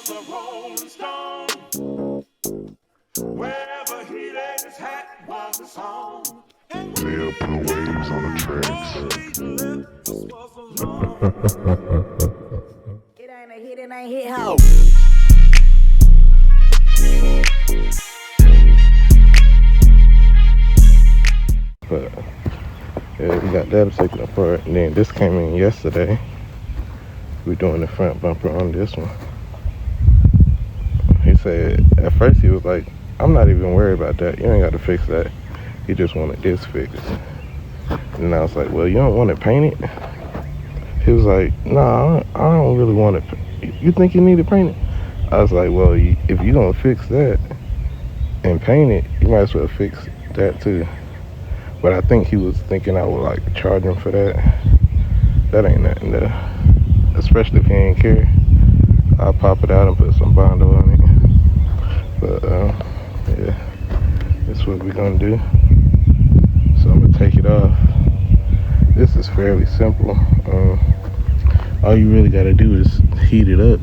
was a rolling stone. Wherever he laid his hat was his home. They'll put waves on the tracks. It ain't a hit, it ain't hit how. But yeah, we got that taken apart, and then this came in yesterday. We're doing the front bumper on this one. He said at first he was like, I'm not even worried about that, you ain't got to fix that, he just wanted this fixed. And I was like, well, you don't want it painted? He was like, nah, I don't really want it. You think you need it painted? I was like, well, if you're gonna fix that and paint it, you might as well fix that too. But I think he was thinking I would like charge him for that. That ain't nothing though. Especially if he ain't care. I'll pop it out and put some Bondo on it. But yeah, that's what we're gonna do. So I'm gonna take it off. This is fairly simple. All you really gotta do is heat it up.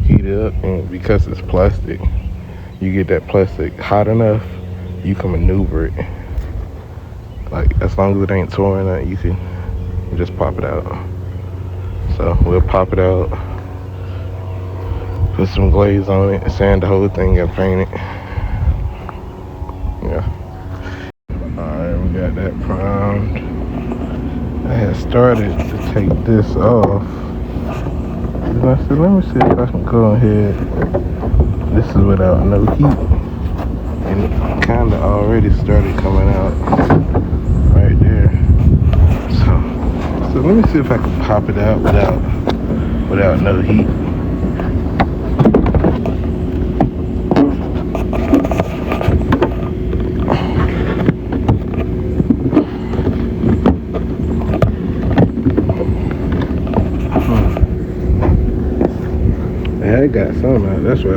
Heat it up, and because it's plastic, you get that plastic hot enough, you can maneuver it. Like, as long as it ain't torn out, you can just pop it out. So we'll pop it out, put some glaze on it, sand the whole thing and paint it. Yeah. Alright, we got that primed. I had started to take this off. And I said, let me see if I can go ahead. This is without no heat. And it kind of already started coming out right there. So let me see if I can pop it out without no heat. I got some out. That's why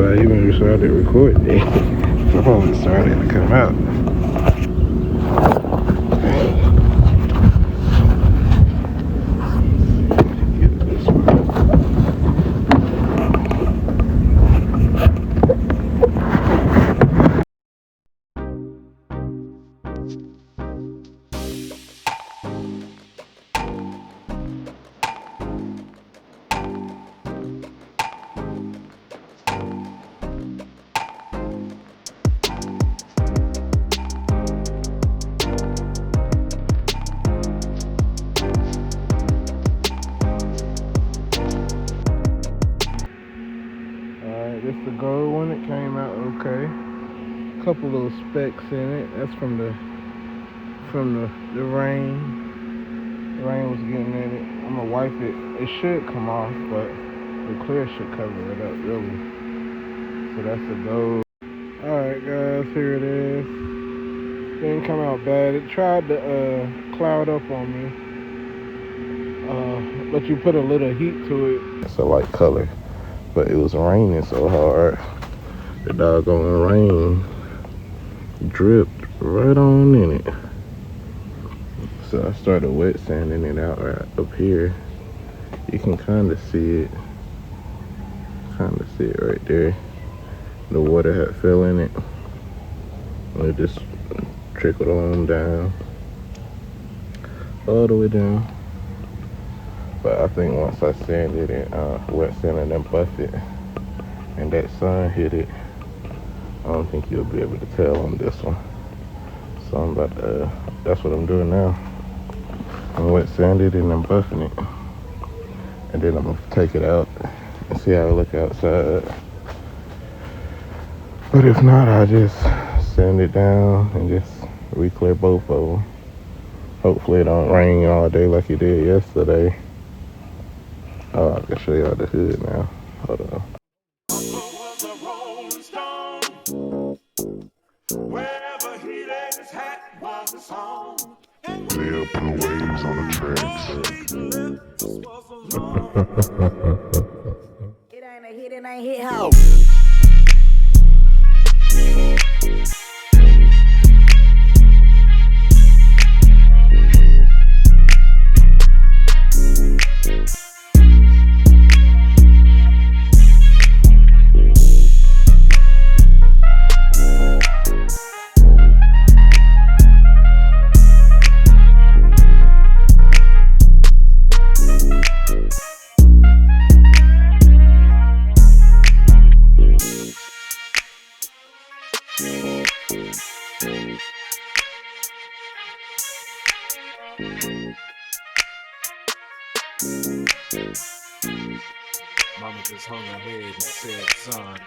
I even started recording. Before it started to come out. Get this one. This the gold one. It came out okay. Couple little specks in it. That's from the rain. The rain was getting in it. I'm gonna wipe it. It should come off, but the clear should cover it up really. So that's the gold. Alright guys, here it is. Didn't come out bad. It tried to cloud up on me. But you put a little heat to it. It's a light color. But it was raining so hard, the doggone rain dripped right on in it. So I started wet sanding it out right up here. You can kind of see it. Right there. The water had fell in it. And it just trickled on down. All the way down. But I think once I sanded it, wet sanded and buff it, and that sun hit it, I don't think you'll be able to tell on this one. So I'm about to, that's what I'm doing now. I'm wet sanded and I'm buffing it. And then I'm gonna take it out and see how it look outside. But if not, I'll just sand it down and just re-clear both of them. Hopefully it don't rain all day like it did yesterday. Oh, I can show y'all the hood now. Hold on. Was a rolling stone. Wherever he laid his hat was his home. They'll put waves on the tracks. It ain't a hit, it ain't hit how. Mama just hung her head and said, son.